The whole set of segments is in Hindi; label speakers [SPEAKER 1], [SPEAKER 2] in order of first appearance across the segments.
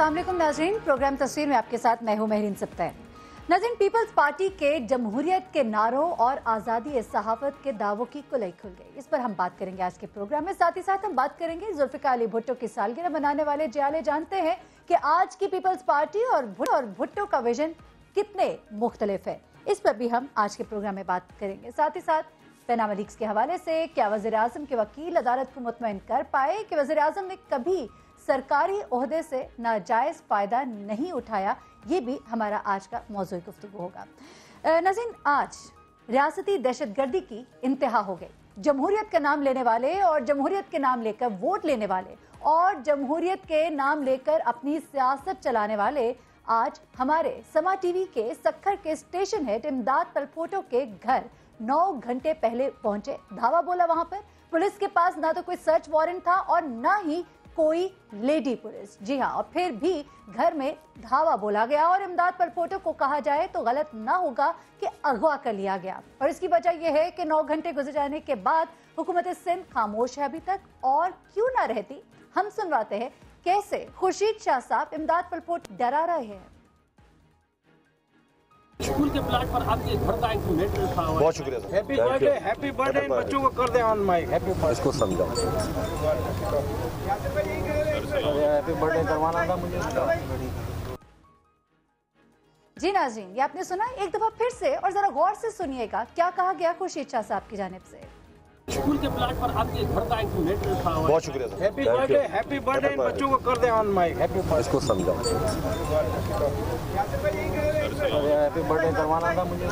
[SPEAKER 1] अस्सलाम वालेकुम नाज़रीन, प्रोग्राम तस्वीर में आपके साथ मैं हूं महरीन सप्ताह। नाज़रीन, पीपल्स पार्टी के जमहूरियत के नारों और आज़ादी सहाफत के दावों की कुलई खुल गई। इस पर हम बात करेंगे आज के प्रोग्राम में। साथ ही साथ हम बात करेंगे जुल्फ़िकार अली भुट्टो की सालगिरह मनाने वाले जियाले जानते हैं कि आज की पीपल्स पार्टी और भुट्टो का विजन कितने मुख्तलिफ है। इस पर भी हम आज के प्रोग्राम में बात करेंगे। साथ ही साथ पैनामा लीक्स के हवाले से क्या वज़ीर आज़म के वकील अदालत को मुतमईन कर पाए कि वज़ीर आज़म ने कभी सरकारी ओहदे से नाजायज फायदा नहीं उठाया, ये भी हमारा आज का मौजूद गुफ्तगू होगा। नाज़रीन, आज रियासती दहशतगर्दी की इंतहा हो गई। जमहूरियत का नाम लेने वाले और जमहूरियत के नाम लेकर वोट लेने वाले और जमहूरियत के नाम लेकर अपनी सियासत चलाने वाले आज हमारे समा टीवी के सक्खर के स्टेशन हेड इमदाद तलपोटो के घर 9 घंटे पहले पहुंचे। धावा बोला वहां पर। पुलिस के पास ना तो कोई सर्च वारंट था और ना ही कोई लेडी पुलिस। जी हाँ, और फिर भी घर में धावा बोला गया और इमदाद तलपोटो को कहा जाए तो गलत ना होगा कि अगवा कर लिया गया। और इसकी वजह यह है कि 9 घंटे गुजर जाने के बाद हुकूमत सिंध खामोश है अभी तक। और क्यों ना रहती, हम सुनवाते हैं कैसे खुर्शीद शाह साहब इमदाद तलपोटो डरा रहे हैं।
[SPEAKER 2] स्कूल के प्लाट पर आपके घर का एक नेट रखा हुआ है।
[SPEAKER 3] बहुत शुक्रिया सर।
[SPEAKER 4] हैप्पी बर्थडे बच्चों को कर दे ऑन माइक। हैप्पी बर्थडे
[SPEAKER 3] इसको समझाओ।
[SPEAKER 4] हैप्पी बर्थडे करवाना था मुझे।
[SPEAKER 1] जी नाज़रीन, ये आपने सुना, एक दफा फिर से और जरा गौर से सुनिएगा क्या कहा गया खुर्शीद शाह साहब की जानिब से।
[SPEAKER 2] स्कूल के प्लाट पर आपके घर का एक नेट रखा हुआ है।
[SPEAKER 3] बहुत शुक्रिया सर।
[SPEAKER 4] हैप्पी बर्थडे बच्चों को कर दे ऑन माइक। हैप्पी बर्थडे
[SPEAKER 3] इसको समझाओ।
[SPEAKER 4] हैप्पी बर्थडे करवाना था मुझे।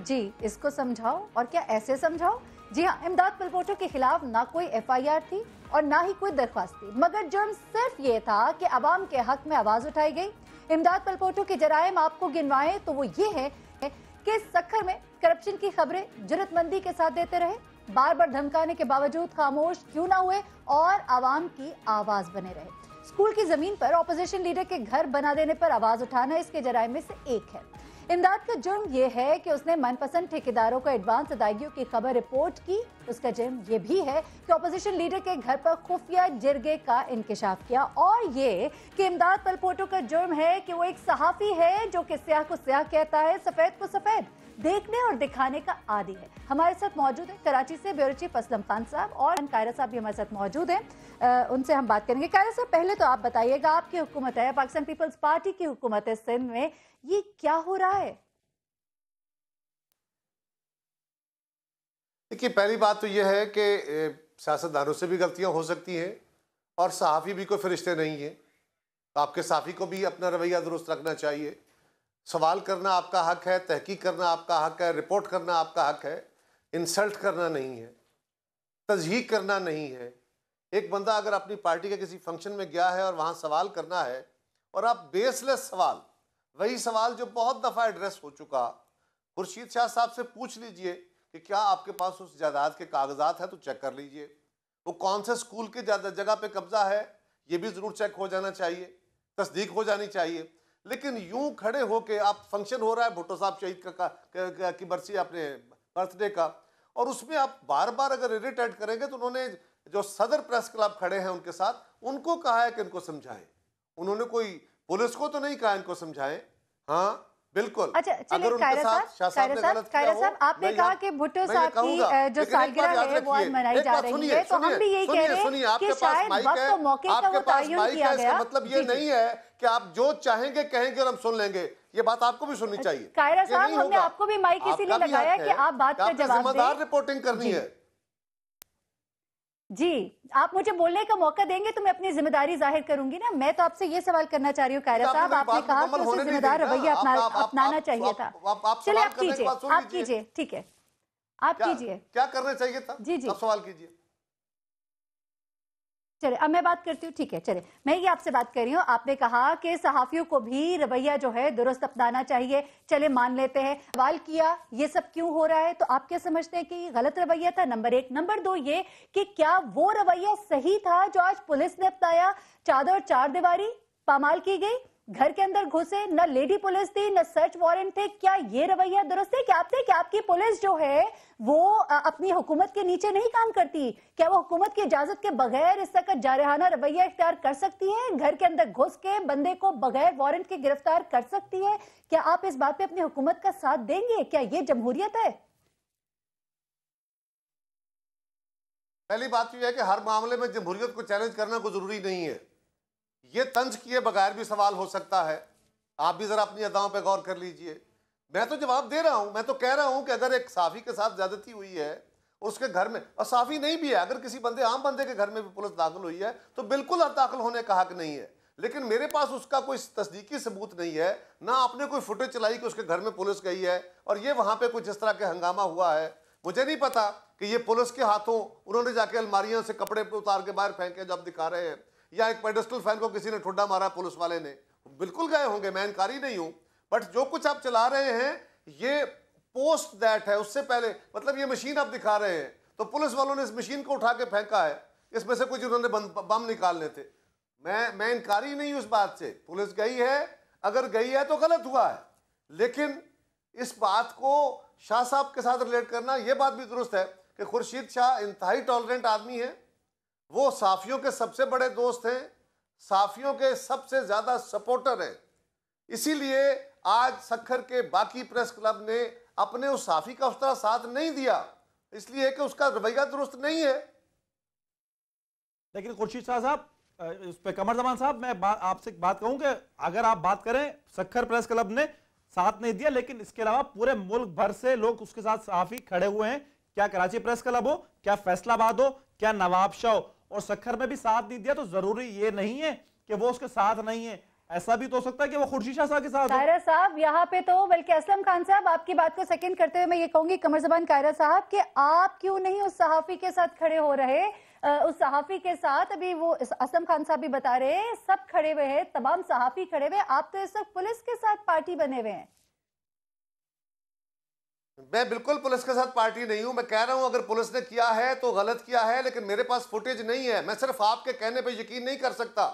[SPEAKER 1] जी, इसको समझाओ और क्या ऐसे समझाओ। जी हाँ, इमदाद तलपोटो के खिलाफ ना कोई FIR थी और ना ही कोई दरख्वास्त थी, मगर जुर्म सिर्फ ये था कि अवाम के हक में आवाज उठाई गई। इमदाद तलपोटो के जराइम आपको गिनवाएं तो वो ये है कि सक्खर में करप्शन की खबरें जुर्रतमंदी के साथ देते रहे, बार बार धमकाने के बावजूद खामोश क्यों ना हुए और आवाम की आवाज बने रहे। स्कूल की जमीन पर ऑपोजिशन लीडर के घर बना देने पर आवाज उठाना इसके जराइम में से एक है। इमदाद का जुर्म यह है कि उसने मनपसंद ठेकेदारों को एडवांस अदायगियों की खबर रिपोर्ट की। उसका जुर्म यह भी है कि ऑपोजिशन लीडर के घर पर खुफिया जिरगे का इंकशाफ किया। और ये कि इमदाद तलपोटो का जुर्म है कि वो एक सहाफी है जो कि स्याह को स्याह कहता है, सफेद को सफेद देखने और दिखाने का आदी है। हमारे साथ मौजूद है कराची से ब्यूरो चीफ असलम खान साहब और कायरा साहब भी हमारे साथ मौजूद हैं। उनसे हम बात करेंगे। कायरा साहब, पहले तो आप बताइएगा, आपकी हुकूमत है, पाकिस्तान पीपल्स पार्टी की हुकूमत है सिंध में, ये क्या हो रहा है?
[SPEAKER 5] देखिए, पहली बात तो यह है कि सियासतदानों से भी गलतियां हो सकती हैं और सहाफ़ी भी कोई फरिश्ते नहीं है। आपके सहाफ़ी को भी अपना रवैया दुरुस्त रखना चाहिए। सवाल करना आपका हक है, तहकीक करना आपका हक है, रिपोर्ट करना आपका हक है। इंसल्ट करना नहीं है, तज़हीक करना नहीं है। एक बंदा अगर अपनी पार्टी के किसी फंक्शन में गया है और वहाँ सवाल करना है और आप बेसलेस सवाल, वही सवाल जो बहुत दफ़ा एड्रेस हो चुका, खुर्शीद शाह साहब से पूछ लीजिए कि क्या आपके पास उस जायदाद के कागजात हैं तो चेक कर लीजिए। वो कौन से स्कूल की जगह पे कब्जा है ये भी ज़रूर चेक हो जाना चाहिए, तस्दीक हो जानी चाहिए। लेकिन यूं खड़े हो के आप फंक्शन हो रहा है भुट्टो साहब शहीद की बरसी अपने बर्थडे का, और उसमें आप बार बार अगर इरिटेट करेंगे तो उन्होंने जो सदर प्रेस क्लब खड़े हैं उनके साथ, उनको कहा है कि इनको समझाएं। उन्होंने कोई पुलिस को तो नहीं कहा इनको समझाएं। हाँ बिल्कुल।
[SPEAKER 1] अच्छा, चलिए कायरा साहब, आपने कहा कि भुट्टो साहब की जो सालगिरह है वो आज मनाई जा रही है, तो हम भी यही कह रहे हैं कि शायद वक्त और मौके का वो तयन किया गया।
[SPEAKER 5] मतलब ये नहीं है कि आप जो चाहेंगे कहेंगे और हम सुन लेंगे, ये बात आपको भी सुननी चाहिए।
[SPEAKER 1] कायरा साहब, हमने आपको भी माइक इसीलिए लगाया कि आप बात का जवाब दें।
[SPEAKER 5] जिम्मेदार रिपोर्टिंग करनी है।
[SPEAKER 1] जी, आप मुझे बोलने का मौका देंगे तो मैं अपनी जिम्मेदारी जाहिर करूंगी ना। मैं तो आपसे ये सवाल करना चाह रही हूँ कायरा साहब, आपने कहा कि उसे जिम्मेदार रवैया अपनाना चाहिए था। चलिए आप कीजिए, ठीक है, आप कीजिए।
[SPEAKER 5] क्या करना चाहिए था?
[SPEAKER 1] जी जी,
[SPEAKER 5] आप सवाल कीजिए।
[SPEAKER 1] चले अब मैं बात करती हूँ, ठीक है। चले, मैं ये आपसे बात कर रही हूँ। आपने कहा कि सहाफियों को भी रवैया जो है दुरुस्त अपनाना चाहिए। चले मान लेते हैं, सवाल किया ये सब क्यों हो रहा है, तो आप क्या समझते हैं कि ये गलत रवैया था? नंबर 1। नंबर 2 ये कि क्या वो रवैया सही था जो आज पुलिस ने अपनाया? चादर और चार दीवारी पामाल की गई घर के अंदर घुसे, न लेडी पुलिस थी, न सर्च वारंट थे। क्या ये रवैया दुरुस्त है कि आपकी पुलिस जो है वो अपनी हुकूमत के नीचे नहीं काम करती? क्या वो हुकूमत की इजाजत के बगैर इस तरह का जारहाना रवैया इख्तियार कर सकती है? घर के अंदर घुस के बंदे को बगैर वारंट के गिरफ्तार कर सकती है? क्या आप इस बात पे अपनी हुकूमत का साथ देंगे? क्या ये जमहूरियत है?
[SPEAKER 5] पहली बात यह है कि हर मामले में जमहूरियत को चैलेंज करना कोई जरूरी नहीं है। ये तंज किए बगैर भी सवाल हो सकता है। आप भी जरा अपनी अदाओं पे गौर कर लीजिए। मैं तो जवाब दे रहा हूं, मैं तो कह रहा हूं कि अगर एक साफी के साथ ज्यादती हुई है उसके घर में, और साफी नहीं भी है, अगर किसी बंदे आम बंदे के घर में भी पुलिस दाखिल हुई है तो बिल्कुल दाखिल होने का हक नहीं है। लेकिन मेरे पास उसका कोई तस्दीकी सबूत नहीं है, ना आपने कोई फुटेज चलाई कि उसके घर में पुलिस गई है और ये वहां पे कुछ इस तरह के हंगामा हुआ है। मुझे नहीं पता कि ये पुलिस के हाथों उन्होंने जाके अलमारियों से कपड़े उतार के बाहर फेंके जब दिखा रहे हैं, या एक पेडेस्टल फैन को किसी ने ठुड्डा मारा पुलिस वाले ने। बिल्कुल गए होंगे, मैं इनकारी नहीं हूं, बट जो कुछ आप चला रहे हैं ये पोस्ट दैट है, उससे पहले। मतलब ये मशीन आप दिखा रहे हैं तो पुलिस वालों ने इस मशीन को उठा के फेंका है, इसमें से कुछ उन्होंने बम निकालने थे। मैं इनकारी नहीं हूं इस बात से। पुलिस गई है, अगर गई है तो गलत हुआ है, लेकिन इस बात को शाह साहब के साथ रिलेट करना, यह बात भी दुरुस्त है कि खुर्शीद शाह इंतहाई टॉलरेंट आदमी है। वो साफियों के सबसे बड़े दोस्त हैं, साफियों के सबसे ज्यादा सपोर्टर हैं। इसीलिए आज सक्खर के बाकी प्रेस क्लब ने अपने उस साफी का उस तरह साथ नहीं दिया, इसलिए कि उसका रवैया दुरुस्त नहीं है।
[SPEAKER 3] लेकिन खुर्शीद शाह साहब, इस पे कमर जमान साहब, मैं आपसे एक बात कहूं कि अगर आप बात करें सक्खर प्रेस क्लब ने साथ नहीं दिया, लेकिन इसके अलावा पूरे मुल्क भर से लोग उसके साथ साफी खड़े हुए हैं। क्या कराची प्रेस क्लब हो, क्या फैसलाबाद हो, क्या नवाबशाह हो, और सक्खर में भी साथ नहीं दिया तो जरूरी ये नहीं है कि वो उसके साथ नहीं है। ऐसा भी तो हो सकता है कि वो खुर्शीद शाह साहब के साथ हो।
[SPEAKER 1] कायरा साहब यहाँ पे तो, बल्कि असलम खान साहब, आपकी बात को सेकंड करते हुए मैं ये कहूंगी कमर जबान कायरा साहब कि आप क्यों नहीं उस सहाफी के साथ खड़े हो रहे? उस सहाफी के साथ अभी वो असलम खान साहब भी बता रहे हैं, सब खड़े हुए हैं, तमाम सहाफी खड़े हुए। आप तो इस वक्त पुलिस के साथ पार्टी बने हुए हैं।
[SPEAKER 5] मैं बिल्कुल पुलिस के साथ पार्टी नहीं हूं। मैं कह रहा हूं अगर पुलिस ने किया है तो गलत किया है, लेकिन मेरे पास फुटेज नहीं है। मैं सिर्फ आपके कहने पे यकीन नहीं कर सकता।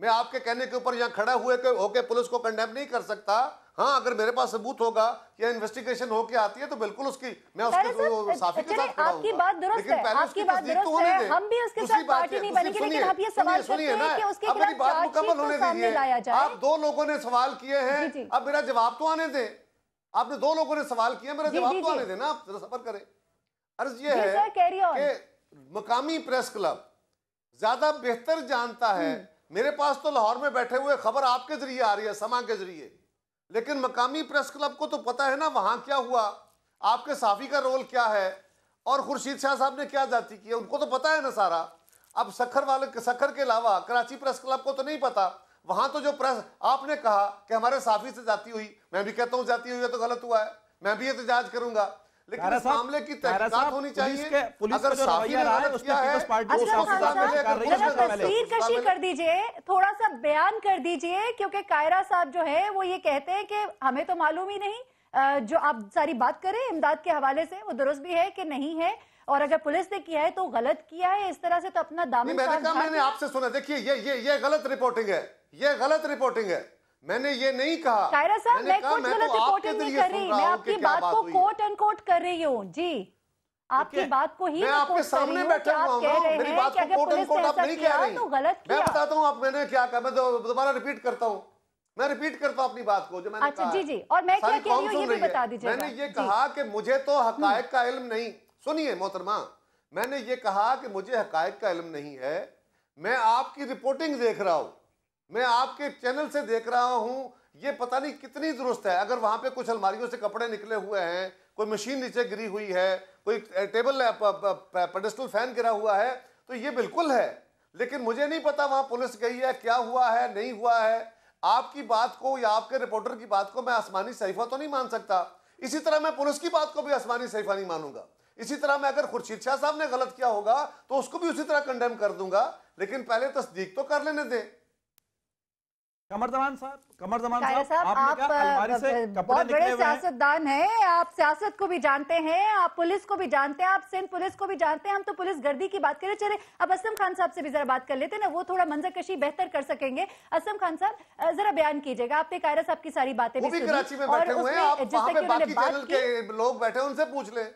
[SPEAKER 5] मैं आपके कहने के ऊपर यहां खड़ा हुए होके पुलिस को कंडेम नहीं कर सकता। हाँ, अगर मेरे पास सबूत होगा या इन्वेस्टिगेशन होके आती है तो बिल्कुल मैं उसके साफी के साथ खड़ा हूं।
[SPEAKER 1] आपकी बात दुरुस्त है, आपकी बात दुरुस्त है। हम भी उसके साथ पार्टी नहीं बनेंगे, लेकिन आप ये सवाल करते हैं कि उसके खिलाफ
[SPEAKER 5] मुकम्मल होने दीजिए।
[SPEAKER 1] लाया जाए।
[SPEAKER 5] आप दो लोगों ने सवाल किए हैं, अब मेरा जवाब तो आने दें। आपने दो लोगों ने सवाल किया, मेरा जवाब तो आने देना, आप जरा सब्र करें। अर्ज ये है कि मकामी प्रेस क्लब ज्यादा बेहतर जानता है। मेरे पास तो लाहौर में बैठे हुए खबर आपके जरिए आ रही है, समा के जरिए, लेकिन मकामी प्रेस क्लब को तो पता है ना वहां क्या हुआ, आपके साफी का रोल क्या है और खुर्शीद शाह साहब ने क्या जाती की है, उनको तो पता है ना सारा। अब सक्खर के अलावा कराची प्रेस क्लब को तो नहीं पता। वहां तो जो प्रेस आपने कहा कि हमारे साफी से जाती हुई, मैं भी कहता हूं जाती हुई है तो गलत हुआ है, मैं भी एहतजाज करूंगा, लेकिन इस मामले की तहकीकात होनी चाहिए। अगर साफी ने गलत किया है
[SPEAKER 1] तस्वीर कशी कर दीजिए, थोड़ा सा बयान कर दीजिए, क्योंकि कायरा साहब जो है वो ये कहते हैं कि हमें तो मालूम ही नहीं। जो आप सारी बात करें इमदाद के हवाले से, वो दुरुस्त भी है कि नहीं है, और अगर पुलिस ने किया है तो गलत किया है। इस तरह से तो अपना दामन
[SPEAKER 5] मैंने आपसे सुना, देखिए ये गलत रिपोर्टिंग है, ये गलत रिपोर्टिंग है। मैंने ये नहीं कहा
[SPEAKER 1] कायरा साहब, मैं कुछ गलत रिपोर्टिंग नहीं कर रही, मैं आपकी बात को कोट एंड कोट कर रही हूँ जी, आपकी बात को ही
[SPEAKER 5] मैं आपके सामने बैठा हुआ हूँ। मेरी बात को कोट एंड कोट आप नहीं कह रही,
[SPEAKER 1] तो गलत किया।
[SPEAKER 5] मैं बताता हूँ आप मैंने क्या कहा, मैं दोबारा रिपीट करता हूँ, मैं रिपीट करता हूँ अपनी बात को जो मैंने कहा।
[SPEAKER 1] जी जी, और मैं क्या कह रही हूँ ये भी बता दीजिए।
[SPEAKER 5] मैंने ये कहा कि मुझे तो हकायक का इल्म नहीं, सुनिए मोहतरमा, मैंने ये कहा कि मुझे हकायक का इल्म नहीं है, मैं आपकी रिपोर्टिंग देख रहा हूं, मैं आपके चैनल से देख रहा हूं, ये पता नहीं कितनी दुरुस्त है। अगर वहां पे कुछ अलमारियों से कपड़े निकले हुए हैं, कोई मशीन नीचे गिरी हुई है, कोई टेबल पेडेस्टल फैन गिरा हुआ है, तो ये बिल्कुल है, लेकिन मुझे नहीं पता वहां पुलिस गई है, क्या हुआ है, नहीं हुआ है। आपकी बात को या आपके रिपोर्टर की बात को मैं आसमानी सहीफा तो नहीं मान सकता, इसी तरह मैं पुलिस की बात को भी आसमानी सहीफा नहीं मानूंगा। इसी तरह मैं अगर खुर्शीद शाह साहब ने गलत किया होगा तो उसको भी उसी तरह कंडेम कर दूंगा, लेकिन पहले तस्दीक तो कर लेने दें।
[SPEAKER 3] कमर जमान साहब
[SPEAKER 1] कायरा साहब,
[SPEAKER 3] आपने
[SPEAKER 1] आप
[SPEAKER 3] कहा अलमारी से कपड़े
[SPEAKER 1] बहुत
[SPEAKER 3] निकले
[SPEAKER 1] बड़े
[SPEAKER 3] हुए हैं।
[SPEAKER 1] सियासतदान हैं, आप सियासत को भी जानते हैं, आप पुलिस को भी जानते हैं, आप सिंध पुलिस को भी जानते हैं। हम तो पुलिस गर्दी की बात करें, चले अब असलम खान साहब से भी जरा बात कर लेते हैं ना, वो थोड़ा मंजरकशी बेहतर कर सकेंगे। असलम खान साहब जरा बयान कीजिएगा, आपने कायरा साहब की सारी बातें
[SPEAKER 5] वो भी कराची में बैठे हुए हैं, आप वहां पे बाकी चैनल के लोग बैठे हैं, उनसे पूछ लें।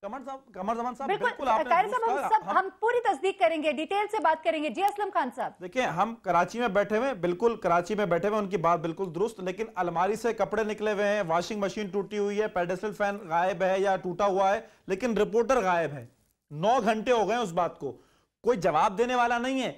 [SPEAKER 3] कमर जमान साहब
[SPEAKER 1] बिल्कुल
[SPEAKER 3] बिल्कुल
[SPEAKER 1] कायरा साहब, हम पूरी तस्दीक करेंगे, डिटेल से बात करेंगे। जी असलम खान साहब,
[SPEAKER 3] देखिए हम कराची में बैठे हुए, बिल्कुल कराची में बैठे हुए, उनकी बात बिल्कुल दुरुस्त, लेकिन अलमारी से कपड़े निकले हुए हैं, वॉशिंग मशीन टूटी हुई है, पेडेस्टल फैन गायब है या टूटा हुआ है, लेकिन रिपोर्टर गायब है। 9 घंटे हो गए उस बात को, कोई जवाब देने वाला नहीं है।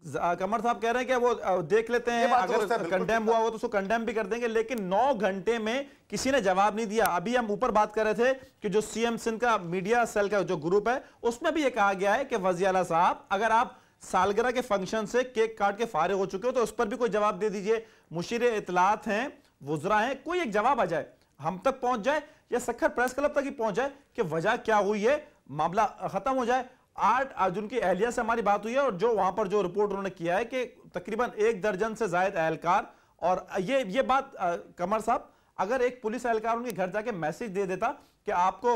[SPEAKER 3] कमर साहब कह रहे हैं कि वो देख लेते हैं, अगर कंडेम हुआ हो तो उसको कंडेम भी कर देंगे, लेकिन 9 घंटे में किसी ने जवाब नहीं दिया। अभी हम ऊपर बात कर रहे थे कि जो सीएम सिंध का मीडिया सेल का जो ग्रुप है, उसमें भी ये कहा गया है कि वज़ीर आला साहब, अगर आप सालगिरह के फंक्शन से केक काट के फारिग हो चुके हो तो उस पर भी कोई जवाब दे दीजिए। मुशीर इतलात हैं, वुज़रा हैं, कोई एक जवाब आ जाए, हम तक पहुंच जाए या सखर प्रेस क्लब तक ही पहुंच जाए कि वजह क्या हुई है, मामला खत्म हो जाए। 8 अर्जुन की अहलिया से हमारी बात हुई है और जो वहां पर जो रिपोर्ट उन्होंने किया है कि तकरीबन 1 दर्जन से ज्यादा एहलकार, और ये बात कमर साहब, अगर एक पुलिस एहलकार उनके घर जाके मैसेज दे देता कि आपको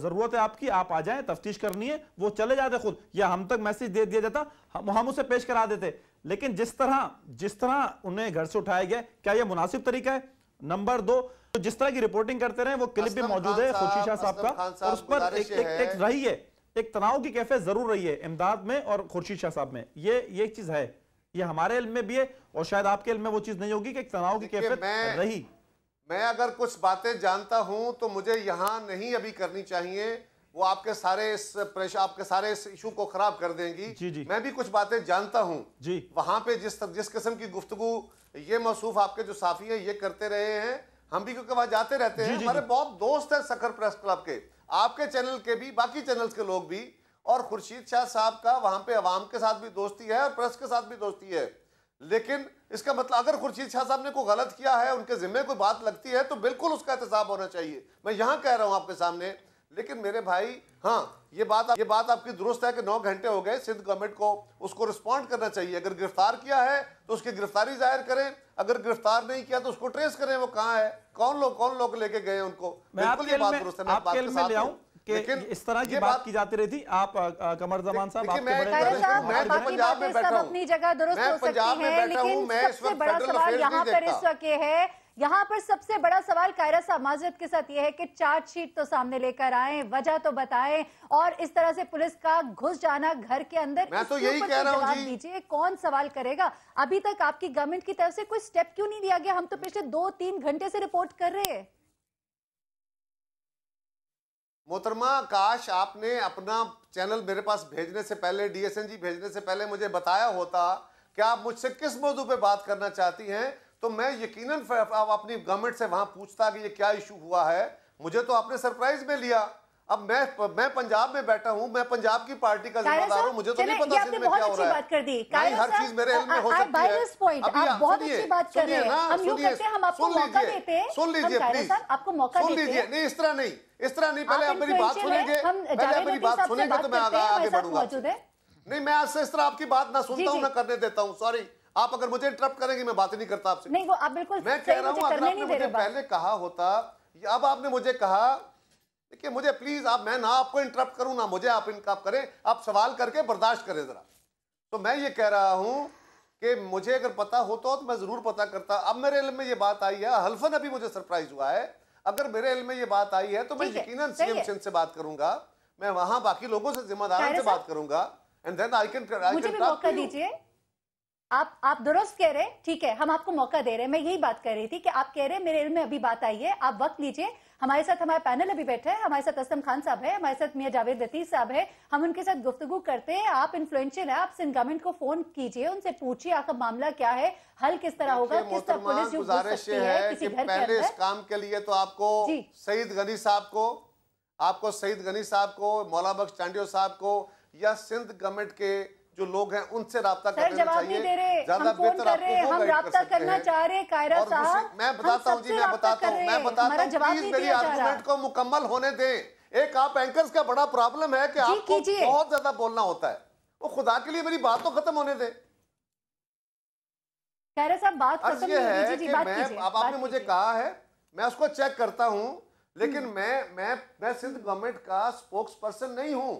[SPEAKER 3] जरूरत है आपकी, आप आ जाएं, तफ्तीश करनी है, वो चले जाते खुद, या हम तक मैसेज दे दिया जाता, हम उसे पेश करा देते। लेकिन जिस तरह उन्हें घर से उठाया गया, क्या यह मुनासिब तरीका है? नंबर 2, तो जिस तरह की रिपोर्टिंग करते रहे, वो क्लिप भी मौजूद है खुर्शीद शाह साहब का, और उस पर एक रही है, एक तनाव की कैफियत जरूर रही है इमदाद में और खुर्शीद शाह साहब में। ये चीज है, ये हमारे इल्म में भी है और शायद आपके इल्म में वो चीज नहीं होगी कि एक तनाव की कैफियत रही।
[SPEAKER 5] मैं अगर कुछ बातें जानता हूं तो मुझे यहां नहीं अभी करनी चाहिए, वो आपके सारे इस इशू को खराब कर देंगी।
[SPEAKER 3] जी।
[SPEAKER 5] मैं भी कुछ बातें जानता हूं
[SPEAKER 3] जी।
[SPEAKER 5] वहां पे जिस किस्म की गुफ्तगू ये मौसूफ आपके जो साफी है ये करते रहे हैं, हम भी क्योंकि वहां जाते रहते हैं, हमारे बहुत दोस्त हैं सखर प्रेस क्लब के, आपके चैनल के भी, बाकी चैनल्स के लोग भी, और खुर्शीद शाह साहब का वहां पे अवाम के साथ भी दोस्ती है और प्रेस के साथ भी दोस्ती है। लेकिन इसका मतलब अगर खुर्शीद शाह साहब ने कोई गलत किया है, उनके जिम्मे कोई बात लगती है, तो बिल्कुल उसका एहतसाब होना चाहिए, मैं यहां कह रहा हूं आपके सामने। लेकिन मेरे भाई, हाँ ये बात आपकी दुरुस्त है कि 9 घंटे हो गए, सिंध गवर्नमेंट को उसको रिस्पॉन्ड करना चाहिए। अगर गिरफ्तार किया है तो उसकी गिरफ्तारी जाहिर करें, अगर गिरफ्तार नहीं किया तो उसको ट्रेस करें, वो कहाँ है, कौन लोग लेके गए उनको। बिल्कुल ये बात दुरुस्त है, मैं आपके साथ हूं,
[SPEAKER 3] लेकिन इस तरह की बात की जाती रही थी। आप कमर जमान साहब,
[SPEAKER 5] मैं पंजाब में बैठा हूं,
[SPEAKER 1] अपनी जगह दुरुस्त हो सकती है, लेकिन सबसे बड़ा सवाल यहाँ पर इस वक्त है, यहाँ पर सबसे बड़ा सवाल कायरा साहब माजरत के साथ यह है कि चार्जशीट तो सामने लेकर आए, वजह तो बताएं, और इस तरह से पुलिस का घुस जाना घर के अंदर,
[SPEAKER 5] मैं तो यही कह रहा हूं जी,
[SPEAKER 1] दीजिए कौन सवाल करेगा? अभी तक आपकी गवर्नमेंट की तरफ से कोई स्टेप क्यों नहीं लिया गया? हम तो पिछले 2-3 घंटे से रिपोर्ट कर रहे हैं।
[SPEAKER 5] मोहतरमा, काश आपने अपना चैनल मेरे पास भेजने से पहले, डीएसएनजी भेजने से पहले मुझे बताया होता कि आप मुझसे किस मौजू पे बात करना चाहती हैं, तो मैं यकीनन अपनी गवर्नमेंट से वहां पूछता कि ये क्या इशू हुआ है। मुझे तो आपने सरप्राइज में लिया। अब मैं पंजाब में बैठा हूं, मैं पंजाब की पार्टी का जिम्मेदार हूं, मुझे तो नहीं पता सिंध में क्या हो रहा है। नहीं, हर चीज मेरे इल्म में हो सकती है।
[SPEAKER 1] आप बहुत अच्छी बात कर रहे हैं, हम यूं करते हैं, हम आपको मौका देते हैं,
[SPEAKER 5] सुन लीजिए प्लीज,
[SPEAKER 1] आपको मौका देते हैं।
[SPEAKER 5] नहीं इस तरह नहीं, पहले आप मेरी बात सुनेंगे, तो मैं आगे बढ़ूंगा। नहीं, मैं आज से इस तरह आपकी बात ना सुनता हूँ ना करने देता हूँ, सॉरी। आप अगर मुझे इंटरप्ट करेंगे मैं बात ही नहीं करता आपसे।
[SPEAKER 1] नहीं, वो आप बिल्कुल,
[SPEAKER 5] मैं कह रहा हूं अगर आपने मुझे पहले कहा होता, अब आपने मुझे कहा, देखिए मुझे प्लीज, मैं ना आपको इंटरप्ट करूं ना मुझे आप इंटरप्ट करें, आप सवाल करके बर्दाश्त करें जरा। तो मैं ये कह रहा हूं कि मुझे अगर पता होता तो मैं जरूर पता करता। अब मेरे इल्म में ये बात आई है, हल्फन अभी मुझे सरप्राइज हुआ है। अगर मेरे इल्म में ये बात आई है तो मैं यकीनन सीएम सिंध से बात करूंगा, मैं वहां बाकी लोगों से, जिम्मेदारों से बात करूंगा, एंड देन आई कैन
[SPEAKER 1] मौका दीजिए। आप दुरुस्त कह रहे हैं, ठीक है, हम आपको मौका दे रहे हैं। मैं यही बात कर रही थी कि आप कह रहे हैं मेरे इल्म में अभी बात आई है, आप वक्त लीजिए। हमारे साथ हमारा पैनल अभी बैठा है, हमारे साथ असलम खान साहब है, हमारे साथ मियां जावेद लतीफ साहब है, हम उनके साथ गुफ्तगू करते हैं। आप इन्फ्लुएंशियल है, आप सिंध गवर्नमेंट को फोन कीजिए, उनसे पूछिए आखिर मामला क्या है, हल किस तरह होगा, किस तरह पुलिस यूज हो सकती है किसी घर के अंदर।
[SPEAKER 5] इस काम के लिए तो आपको सईद गनी साहब को, मौला बख्श चांडियो साहब को, या सिंध गवर्नमेंट के जो लोग हैं उनसे राब्ता करना चाहिए।
[SPEAKER 1] ज्यादा बेहतर आपको हम राब्ता करना चाह रहे हैं कायरा साहब।
[SPEAKER 5] मैं बताता हूँ जी, मैं बताता हूँ, प्लीज मेरी आर्गुमेंट को मुकम्मल होने दें। एक आप एंकर्स का बड़ा प्रॉब्लम है कि आपको बहुत ज्यादा बोलना होता है, वो खुदा के लिए मेरी बात तो खत्म होने दें।
[SPEAKER 1] खैर साहब बात
[SPEAKER 5] अर्ज
[SPEAKER 1] खत्म
[SPEAKER 5] ये
[SPEAKER 1] नहीं
[SPEAKER 5] है
[SPEAKER 1] हुई। जी,
[SPEAKER 5] कि
[SPEAKER 1] बात
[SPEAKER 5] मैं,
[SPEAKER 1] कीजिए,
[SPEAKER 5] अब
[SPEAKER 1] बात
[SPEAKER 5] आपने मुझे
[SPEAKER 1] कीजिए।
[SPEAKER 5] कहा है, मैं उसको चेक करता हूं, लेकिन मैं सिंध गवर्नमेंट का स्पोक्स पर्सन नहीं हूं।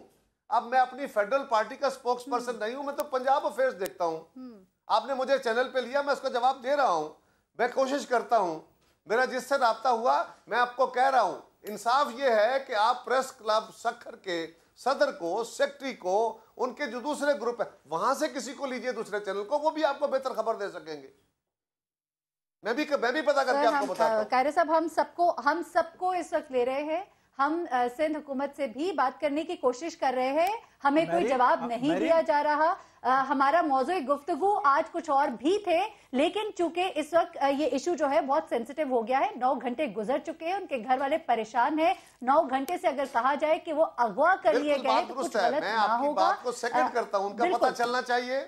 [SPEAKER 5] अब मैं अपनी फेडरल पार्टी का स्पोक्स पर्सन नहीं हूं, मैं तो पंजाब अफेयर्स देखता हूं। आपने मुझे चैनल पे लिया, मैं उसका जवाब दे रहा हूं, मैं कोशिश करता हूं, मेरा जिससे राब्ता हुआ मैं आपको कह रहा हूं। इंसाफ ये है कि आप प्रेस क्लब सखर के सदर को, सेक्रेटरी को, उनके जो दूसरे ग्रुप है वहां से किसी को लीजिए, दूसरे चैनल को, वो भी आपको बेहतर खबर दे सकेंगे। मैं भी पता करके आपको बताता हूं।
[SPEAKER 1] कायरे साहब हम सबको इस वक्त ले रहे हैं। हम सिंध हुकूमत से भी बात करने की कोशिश कर रहे हैं, हमें कोई जवाब नहीं दिया जा रहा। हमारा मौजूद गुफ्तगू आज कुछ और भी थे, लेकिन चूंकि इस वक्त ये इशू जो है बहुत सेंसिटिव हो गया है। 9 घंटे गुजर चुके हैं, उनके घर वाले परेशान हैं। 9 घंटे से अगर कहा जाए कि वो अगवा कर लिए गए तो कुछ गलत
[SPEAKER 5] मैं
[SPEAKER 1] ना
[SPEAKER 5] आपकी
[SPEAKER 1] होगा।
[SPEAKER 5] बात को सेकंड करता हूं, उनका पता चलना चाहिए,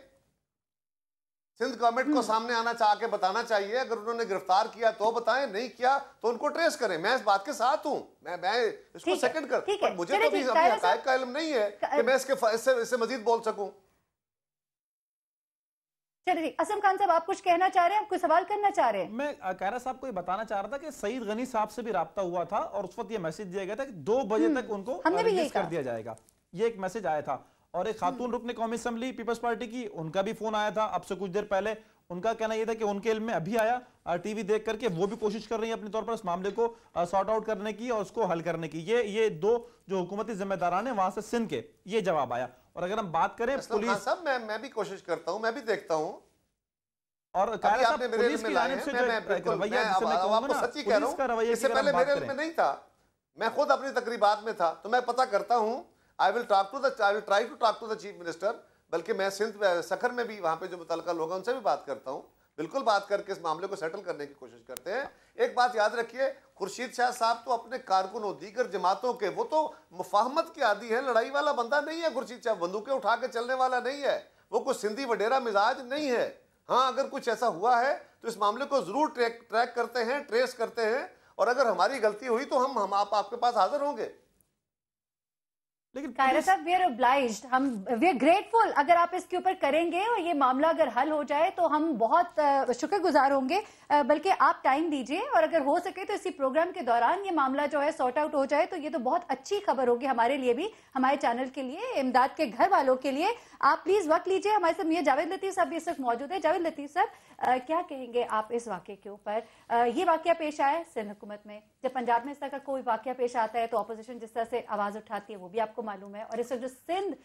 [SPEAKER 5] सिंध गवर्नमेंट को सामने आना चाह के बताना चाहिए। अगर उन्होंने गिरफ्तार किया तो बताएं, नहीं किया तो उनको ट्रेस करें। मैं इस बात के साथ हूं, मैं इसको सेकंड कर, पर मुझे तो भी अपने हकायक का इल्म नहीं है कि मैं इससे मजीद बोल सकूं।
[SPEAKER 1] चलिए असम खान साहब, आप कुछ कहना चाह रहे हैं, आप कोई सवाल करना चाह रहे हैं?
[SPEAKER 3] मैं कायरा साहब को ये बताना चाह रहा था कि सईद गनी साहब से भी राब्ता हुआ था और उस वक्त ये मैसेज दिया गया था कि 2 बजे तक उनको रिलीज कर दिया जाएगा। ये एक मैसेज आया था। और एक खातून रुकने कौमी असेंबली पीपल्स पार्टी की, उनका भी फोन आया था अब से कुछ देर पहले। उनका कहना यह था कि उनके इल्म में अभी आया टीवी देख करके, वो भी कोशिश कर रही है अपने तौर पर इस मामले को सॉर्ट आउट करने की और उसको हल करने की। ये 2 जो हुकूमती जिम्मेदारान है वहां से सिंध के, ये जवाब आया। और अगर हम बात करें पुलिस
[SPEAKER 5] साहब, मैं भी कोशिश करता हूं, मैं भी देखता हूं।
[SPEAKER 3] और पुलिस की जानिब से जो रवैया, जिसे मैं कहूंगा ना,
[SPEAKER 5] सच्ची कह रहा हूं, इससे पहले मेरे इल्म में नहीं था, मैं खुद अपनी तकरीबात में था, तो मैं पता करता हूं। I will try to talk to the chief minister. बल्कि मैं सिंध सखर में भी वहां पे जो मुतल्लिका लोग हैं उनसे भी बात करता हूं, बिल्कुल बात करके इस मामले को सेटल करने की कोशिश करते हैं। एक बात याद रखिए, खुर्शीद शाह साहब तो अपने कारकुनों, दीगर जमातों के, वो तो मुफाहमत के आदी है, लड़ाई वाला बंदा नहीं है। खुर्शीद शाह बंदूकें उठा के चलने वाला नहीं है, वो कोई सिंधी वडेरा मिजाज नहीं है। हाँ, अगर कुछ ऐसा हुआ है तो इस मामले को जरूर ट्रैक करते हैं, ट्रेस करते हैं, और अगर हमारी गलती हुई तो हम आपके पास हाजिर होंगे।
[SPEAKER 1] लेकिन कायरा साहब, we are obliged, we are grateful अगर आप इसके ऊपर करेंगे और ये मामला अगर हल हो जाए तो हम बहुत शुक्रगुजार होंगे। बल्कि आप टाइम दीजिए और अगर हो सके तो इसी प्रोग्राम के दौरान ये मामला जो है सॉर्ट आउट हो जाए तो ये तो बहुत अच्छी खबर होगी हमारे लिए भी, हमारे चैनल के लिए, इमदाद के घर वालों के लिए। आप प्लीज वक्त लीजिए। हमारे साथ मियां जावेद लतीफ साहब भी इस वक्त मौजूद है। जावेद लतीफ साहब, क्या कहेंगे आप इस वाकये के ऊपर? ये वाकया पेश आया है सिंध हुकूमत में, जब पंजाब में इस तरह का कोई वाकया पेश आता है तो अपोजिशन जिस तरह से आवाज उठाती है वो भी आपको मालूम है। और इस वक्त जो सिंध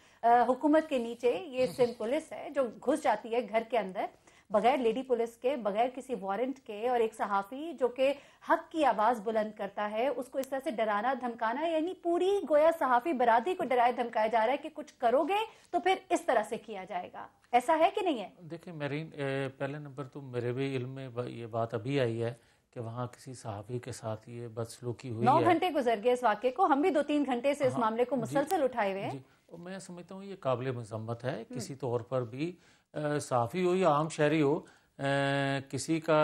[SPEAKER 1] हुकूमत के नीचे ये सिंध पुलिस है जो घुस जाती है घर के अंदर बगैर लेडी पुलिस के, बगैर किसी वारंट के, और एक सहाफी जो कि हक की आवाज बुलंद करता है उसको इस तरह से डराना धमकाना, यानी पूरी गोया सहाफी बरादरी को डराया धमकाया जा रहा है कि कुछ करोगे तो फिर इस तरह से किया जाएगा। ऐसा है कि नहीं है?
[SPEAKER 6] देखिए मेरीन, पहले नंबर तो मेरे भी इल्म में ये बात अभी आई है कि वहाँ किसी सहाफी के साथ ये बदसलूकी हुई
[SPEAKER 1] 9 घंटे गुजर गए इस वाक़े को, हम भी 2-3 घंटे से इस मामले को मुसलसल उठाए हुए हैं।
[SPEAKER 6] और मैं समझता हूँ ये काबिल मजम्मत है। किसी तौर पर भी सहाफी हो या आम शहरी हो, किसी का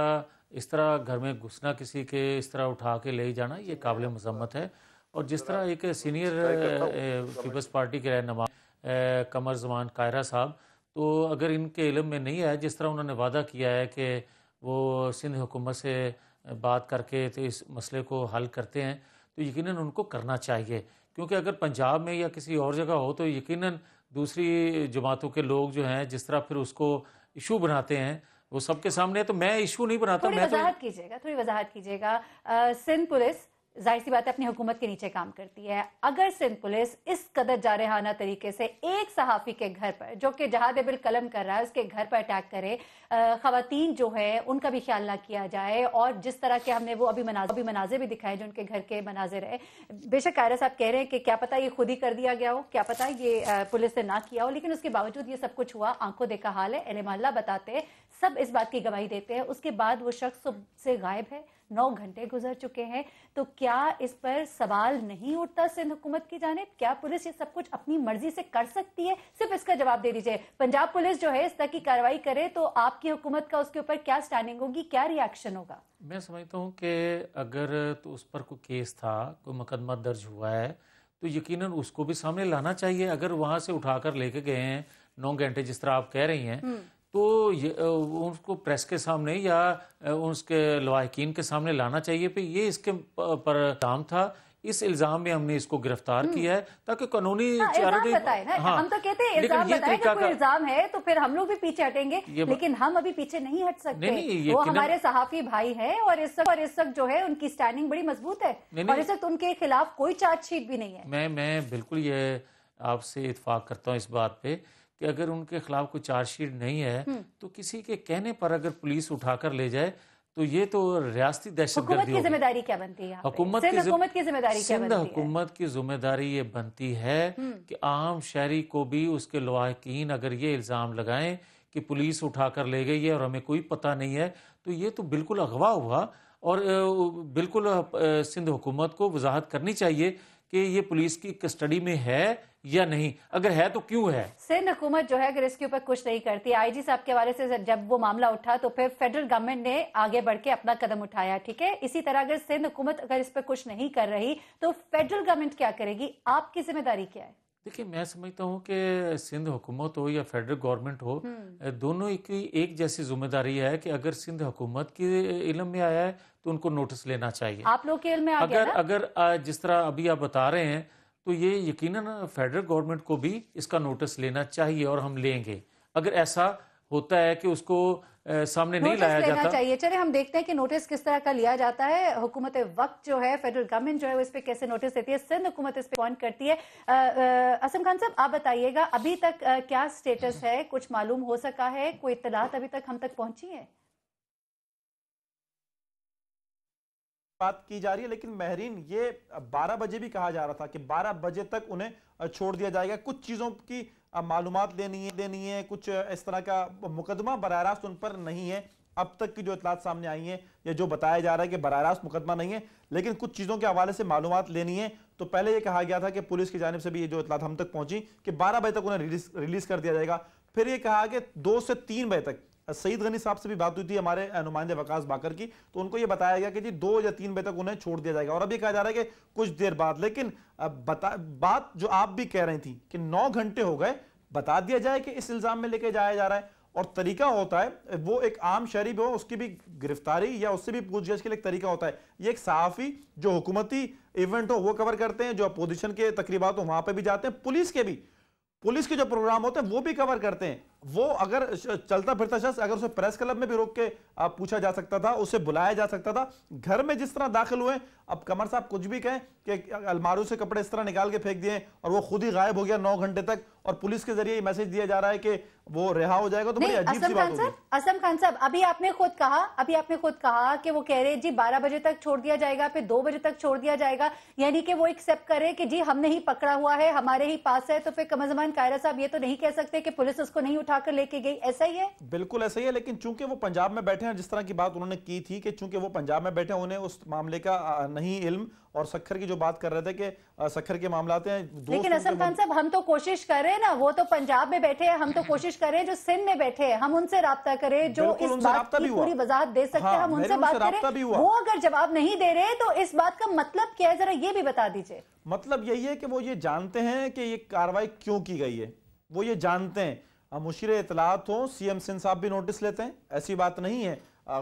[SPEAKER 6] इस तरह घर में घुसना, किसी के इस तरह उठा के ले जाना, ये काबिल मजम्मत है। और जिस तरह एक सीनियर पीपल्स पार्टी के रहनुमा कमर जमान कायरा साहब, तो अगर इनके इल्म में नहीं है, जिस तरह उन्होंने वादा किया है कि वो सिंध हुकूमत से बात करके तो इस मसले को हल करते हैं, तो यकीनन उनको करना चाहिए। क्योंकि अगर पंजाब में या किसी और जगह हो तो यकीनन दूसरी जमातों के लोग जो हैं जिस तरह फिर उसको इशू बनाते हैं वो सबके सामने, तो मैं इशू नहीं बनाता।
[SPEAKER 1] थोड़ी वजाहत कीजिएगा। सिंध पुलिस जाहिर सी बात है अपनी हुकूमत के नीचे काम करती है। अगर सिंध पुलिस इस कदर जारहाना तरीके से एक सहाफी के घर पर, जो कि जहाद बिल कलम कर रहा है, उसके घर पर अटैक करे, खवातीन जो है उनका भी ख्याल ना किया जाए, और जिस तरह के हमने वो अभी मनाजिर भी दिखाए जो उनके घर के मनाजिर है। बेशक कायरा साहब कह रहे हैं कि क्या पता ये खुद ही कर दिया गया हो, क्या पता ये पुलिस ने ना किया हो, लेकिन उसके बावजूद ये सब कुछ हुआ, आंखों देखा हाल है। एलेमाल्ला बताते सब इस बात की गवाही देते हैं। उसके बाद वो शख्स से गायब है, 9 घंटे गुजर चुके हैं। तो क्या इस पर सवाल नहीं उठता सिंध हुकूमत की जानिब? क्या पुलिस ये सब कुछ अपनी मर्जी से कर सकती है? सिर्फ इसका जवाब दे दीजिए। पंजाब पुलिस जो है इस तरह की कार्रवाई करे तो आपकी हुकूमत का उसके ऊपर क्या स्टैंडिंग होगी, क्या रिएक्शन होगा?
[SPEAKER 6] मैं समझता हूँ कि अगर तो उस पर कोई केस था, कोई मुकदमा दर्ज हुआ है, तो यकीनन उसको भी सामने लाना चाहिए। अगर वहाँ से उठाकर लेके गए हैं 9 घंटे जिस तरह आप कह रही हैं, तो ये उनको प्रेस के सामने या उसके लवाहिकीन के सामने लाना चाहिए कि ये इसके पर काम था, इस इल्जाम में हमने इसको गिरफ्तार किया है, ताकि कानूनी
[SPEAKER 1] इल्जाम बताए ना। हम तो कहते हैं इल्जाम बताए, कि कोई इल्जाम है तो फिर हम लोग भी पीछे हटेंगे, लेकिन हम अभी पीछे नहीं हट सकते। वो हमारे सहाफी भाई हैं और इस वक्त जो है उनकी स्टैंडिंग बड़ी मजबूत है और इस वक्त उनके खिलाफ कोई चार्जशीट भी नहीं है। मैं
[SPEAKER 6] बिल्कुल ये आपसे इत्फाक करता हूँ इस बात पे कि अगर उनके खिलाफ कोई चार्जशीट नहीं है तो किसी के कहने पर अगर पुलिस उठाकर ले जाए तो ये तो रियासती दहशतगर्दी
[SPEAKER 1] की जिम्मेदारी क्या बनती है? हुकूमत की जिम्मेदारी क्या बनती है?
[SPEAKER 6] हुकूमत की जिम्मेदारी ये बनती है कि आम शहरी को भी उसके लवाहिकीन अगर ये इल्जाम लगाएं कि पुलिस उठाकर ले गई है और हमें कोई पता नहीं है, तो ये तो बिल्कुल अगवा हुआ और बिल्कुल सिंध हुकूमत को वजाहत करनी चाहिए कि ये पुलिस की कस्टडी में है या नहीं, अगर है तो क्यों है।
[SPEAKER 1] सिंध हुकूमत जो है अगर इसके ऊपर कुछ नहीं करती, आईजी साहब के हवाले से जब वो मामला उठा तो फिर फेडरल गवर्नमेंट ने आगे बढ़ के अपना कदम उठाया, ठीक है। इसी तरह अगर सिंध हुकूमत अगर इस पर कुछ नहीं कर रही तो फेडरल गवर्नमेंट क्या करेगी? आपकी जिम्मेदारी क्या है?
[SPEAKER 6] देखिए, मैं समझता हूँ कि सिंध हुकूमत हो या फेडरल गवर्नमेंट हो, दोनों की एक जैसी जिम्मेदारी है कि अगर सिंध हुकूमत के इल्म में आया है तो उनको नोटिस लेना चाहिए।
[SPEAKER 1] आप लोग के इल्म में आ गया ना?
[SPEAKER 6] अगर जिस तरह अभी आप बता रहे हैं तो ये यकीनन फेडरल गवर्नमेंट को भी इसका नोटिस लेना चाहिए और हम लेंगे। अगर ऐसा होता है कि उसको सामने नहीं लाया जाता
[SPEAKER 1] चाहिए। चलिए हम देखते हैं कि नोटिस किस तरह का लिया जाता है। हुकूमत वक्त जो है, फेडरल गवर्नमेंट जो है, इस पे कैसे नोटिस देती है, सिंध हुकूमत इस पे पॉइंट करती है। असम खान साहब, आप बताइएगा अभी तक क्या स्टेटस है? कुछ मालूम हो सका है? कोई इत्तलात अभी तक हम तक पहुंची है?
[SPEAKER 3] बात की जा रही है, लेकिन महरीन ये 12 बजे भी कहा जा रहा था कि 12 बजे तक उन्हें छोड़ दिया जाएगा। कुछ चीजों की मालूमात लेनी है, कुछ इस तरह का मुकदमा बराह रास्त उन पर नहीं है। अब तक की जो इतलात सामने आई है या जो बताया जा रहा है कि बराह रास्त मुकदमा नहीं है, लेकिन कुछ चीजों के हवाले से मालूमात लेनी है। तो पहले ये कहा गया था कि पुलिस की जानिब से भी ये जो इतलात हम तक पहुंची कि 12 बजे तक उन्हें रिलीज कर दिया जाएगा। फिर ये कहा कि 2 से 3 बजे तक। सईद गनी साहब से भी बात हुई थी हमारे नुमाइंदे वकास बाकर की, तो उनको ये बताया गया कि जी 2 या 3 बजे तक उन्हें छोड़ दिया जाएगा। और अब ये कहा जा रहा है कि कुछ देर बाद, लेकिन बात जो आप भी कह रही थी कि 9 घंटे हो गए, बता दिया जाए कि इस इल्जाम में लेके जाया जा रहा है। और तरीका होता है वो एक आम शहरी भी हो उसकी भी गिरफ्तारी या उससे भी पूछताछ के लिए एक तरीका होता है। ये एक सहाफी जो हुकूमती इवेंट हो वो कवर करते हैं, जो अपोजिशन के तकरीबात हो वहां पे भी जाते हैं, पुलिस के जो प्रोग्राम होते हैं वो भी कवर करते हैं। वो अगर चलता फिरता शख्स, अगर उसे प्रेस क्लब में भी रोक के पूछा जा सकता था, उसे बुलाया जा सकता था। घर में जिस तरह दाखिल हुए, अब कमर साहब कुछ भी कहें कि अलमारू से कपड़े इस तरह निकाल के फेंक दिए और वो खुद ही गायब हो गया 9 घंटे तक, और पुलिस के जरिए मैसेज दिया जा रहा है कि वो रिहा हो जाएगा, तो बड़ी अजीब सी बात होगी।
[SPEAKER 1] असम खान साहब, अभी आपने खुद कहा कि वो कह रहे जी 12 बजे तक छोड़ दिया जाएगा, फिर 2 बजे तक छोड़ दिया जाएगा, यानी कि वो एक्सेप्ट करे कि जी हमने ही पकड़ा हुआ है, हमारे ही पास है। तो फिर कमर कायरा साहब ये तो नहीं कह सकते कि पुलिस उसको नहीं उठाकर लेके गई, ऐसा ही है?
[SPEAKER 3] बिल्कुल ऐसा ही है, लेकिन चूंकि वो पंजाब में बैठे हैं, जिस तरह की बात उन्होंने की थी कि चूंकि वो पंजाब में बैठे हैं, उन्हें उस मामले का नहीं इल्म, और सखर की जो बात कर रहे थे कि सखर के मामलाते हैं।
[SPEAKER 1] लेकिन असम खान साहब, हम तो कोशिश कर रहे हैं ना, वो तो पंजाब में बैठे हैं, हम तो कोशिश कर रहे हैं जो सिंध में बैठे हैं, हम उनसे राब्ता करें, जो इस बात की पूरी वजाहत दे सकते हैं, हम उनसे बात करें। वो अगर जवाब नहीं दे रहे तो इस बात का मतलब क्या है, जरा ये भी बता दीजिए।
[SPEAKER 3] मतलब यही है कि वो ये जानते हैं कि ये कार्रवाई क्यों की गई है, वो ये जानते हैं। मुशीर इतलात हो, सीएम सिंध साहब भी नोटिस लेते हैं, ऐसी बात नहीं है।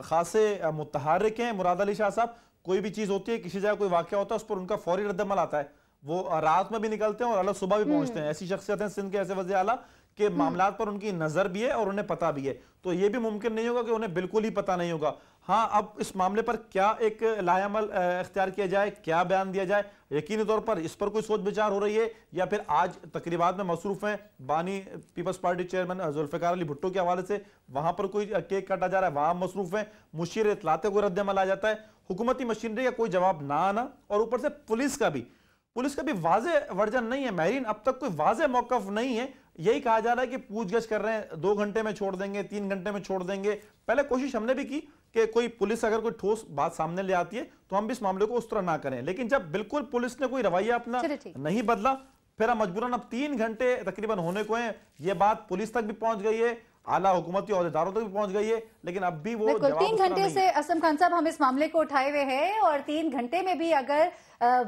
[SPEAKER 3] खासे मुतहर्रिक हैं मुराद अली शाह साहब, कोई भी चीज होती है, किसी जगह कोई वाकया होता है, उस पर उनका फौरी रद्दअमल आता है। वो रात में भी निकलते हैं और अलग सुबह भी पहुंचते हैं। ऐसी शख्सियत है सिंध के ऐसे वज़ीर आला के मामलात पर उनकी नजर भी है और उन्हें पता भी है। तो ये भी मुमकिन नहीं होगा कि उन्हें बिल्कुल ही पता नहीं होगा। हाँ, अब इस मामले पर क्या एक लाएअमल इख्तियार किया जाए, क्या बयान दिया जाए, यकीनी तौर पर इस पर कोई सोच विचार हो रही है, या फिर आज तकरीबात में मसरूफ हैं बानी पीपल्स पार्टी चेयरमैन जुल्फ़िकार अली भुट्टो के हवाले से, वहां पर कोई केक काटा जा रहा है, वहां मसरूफ है। मुशीर इतलात को रद्दअमल आ जाता है, हुकूमती मशीनरी का कोई जवाब ना आना, और ऊपर से पुलिस का भी वाज़े वर्जन नहीं है। महरीन, अब तक कोई वाज़े मौक़िफ़ नहीं है। यही कहा जा रहा है कि पूछगछ कर रहे हैं, 2 घंटे में छोड़ देंगे, 3 घंटे में छोड़ देंगे। पहले कोशिश हमने भी की कि कोई पुलिस अगर कोई ठोस बात सामने ले आती है तो हम भी इस मामले को उस तरह ना करें, लेकिन जब बिल्कुल पुलिस ने कोई रवैया अपना नहीं बदला, फिर हम मजबूरन अब 3 घंटे तकरीबन होने को हैं, ये बात पुलिस तक भी पहुंच गई है, आला हुकूमती अहदेदारों तक भी पहुंच गई है, लेकिन अब भी वो
[SPEAKER 1] बिल्कुल
[SPEAKER 3] जवाब
[SPEAKER 1] 3
[SPEAKER 3] उसका
[SPEAKER 1] घंटे
[SPEAKER 3] नहीं
[SPEAKER 1] से असम खान साहब हम इस मामले को उठाए हुए हैं और 3 घंटे में भी अगर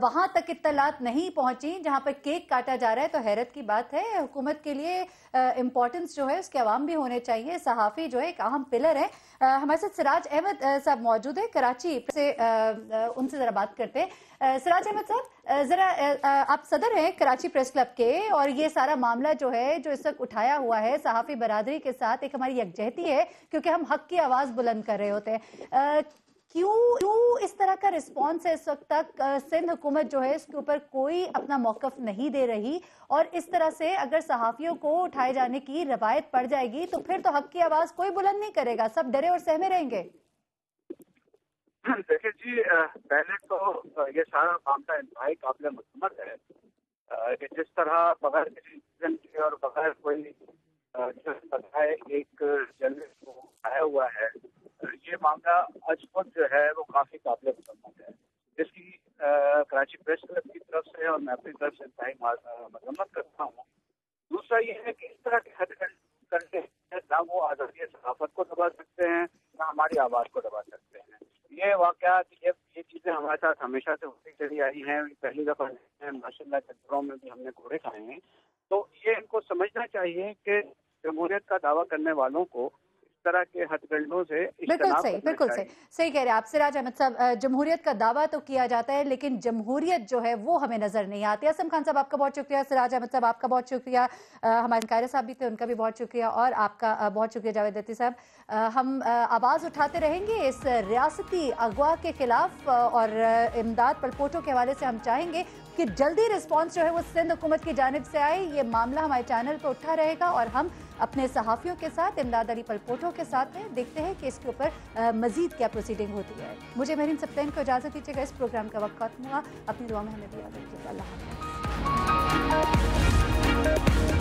[SPEAKER 1] वहां तक इत्तलात नहीं पहुंची जहां पर केक काटा जा रहा है तो हैरत की बात है। हुकूमत के लिए इम्पोर्टेंस जो है उसके अवाम भी होने चाहिए। सहाफ़ी जो है एक अहम पिलर है। हमारे साथ सिराज अहमद साहब मौजूद है कराची से, उनसे जरा बात करते हैं। सिराज अहमद साहब, जरा आप सदर हैं कराची प्रेस क्लब के और ये सारा मामला जो है जो इस वक्त उठाया हुआ है सहाफ़ी बरादरी के साथ एक हमारी यकजहती है क्योंकि हम हक की आवाज बुलंद कर रहे होते हैं। क्यों इस तरह का रिस्पॉन्स है इस वक्त तक? सिंध हुकूमत जो है इसके ऊपर कोई अपना मौकफ नहीं दे रही और इस तरह से अगर सहाफियों को उठाए जाने की रवायत पड़ जाएगी तो फिर तो हक की आवाज कोई बुलंद नहीं करेगा, सब डरे और सहमे रहेंगे।
[SPEAKER 7] देखिए जी, पहले तो ये सारा मामला इंतहाई काबिल मसम्मत है कि जिस तरह बगैर किसी रीजन के और बगैर कोई एक जर्नलिस्ट को आया हुआ है, ये मामला आज खुद जो है वो काफी काबिल मसम्मत है, जिसकी कराची प्रेस क्लब की तरफ से और मैं अपनी तरफ से इंतहाई मजम्मत करता हूँ। दूसरा ये है कि इस तरह के हद करके ना वो आज़ादी सहाफत को दबा सकते हैं ना हमारी आवाज़ को दबा सकते हैं। ये वाक़यात ये चीज़ें हमारे साथ हमेशा से होती चली आई हैं। पहली दफ़ा माशाल्लाह चक्करों में भी हमने घोड़े खाए हैं। तो ये इनको समझना चाहिए कि जमहूरियत का दावा करने वालों को तरह के हथकंडों से
[SPEAKER 1] बिल्कुल सही कह रहे हैं आप सिराज अहमद साहब। जमहूरियत का दावा तो किया जाता है लेकिन जमहूरियत जो है वो हमें नजर नहीं आती। असम खान साहब आपका बहुत शुक्रिया, सिराज अहमद साहब आपका बहुत शुक्रिया, हमारे कायरा साहब भी थे उनका भी बहुत शुक्रिया और आपका बहुत शुक्रिया जावेद दत्ती साहब। हम आवाज़ उठाते रहेंगे इस रियासती अगवा के खिलाफ और इमदाद पलपोटों के हवाले से हम चाहेंगे कि जल्दी रिस्पॉन्स जो है वो सिंध हुकूमत की जानिब से आए। ये मामला हमारे चैनल पर उठा रहेगा और हम अपने सहाफ़ियों के साथ इमदाद अली पलपोटों के साथ हैं, देखते हैं कि इसके ऊपर मजीद क्या प्रोसीडिंग होती है। मुझे मेहरीन सप्तान को इजाज़त दीजिएगा, इस प्रोग्राम का वक्त खत्म हुआ। अपनी दुआ में हमें भी याद रखिएगा। अल्लाह हाफ़िज़।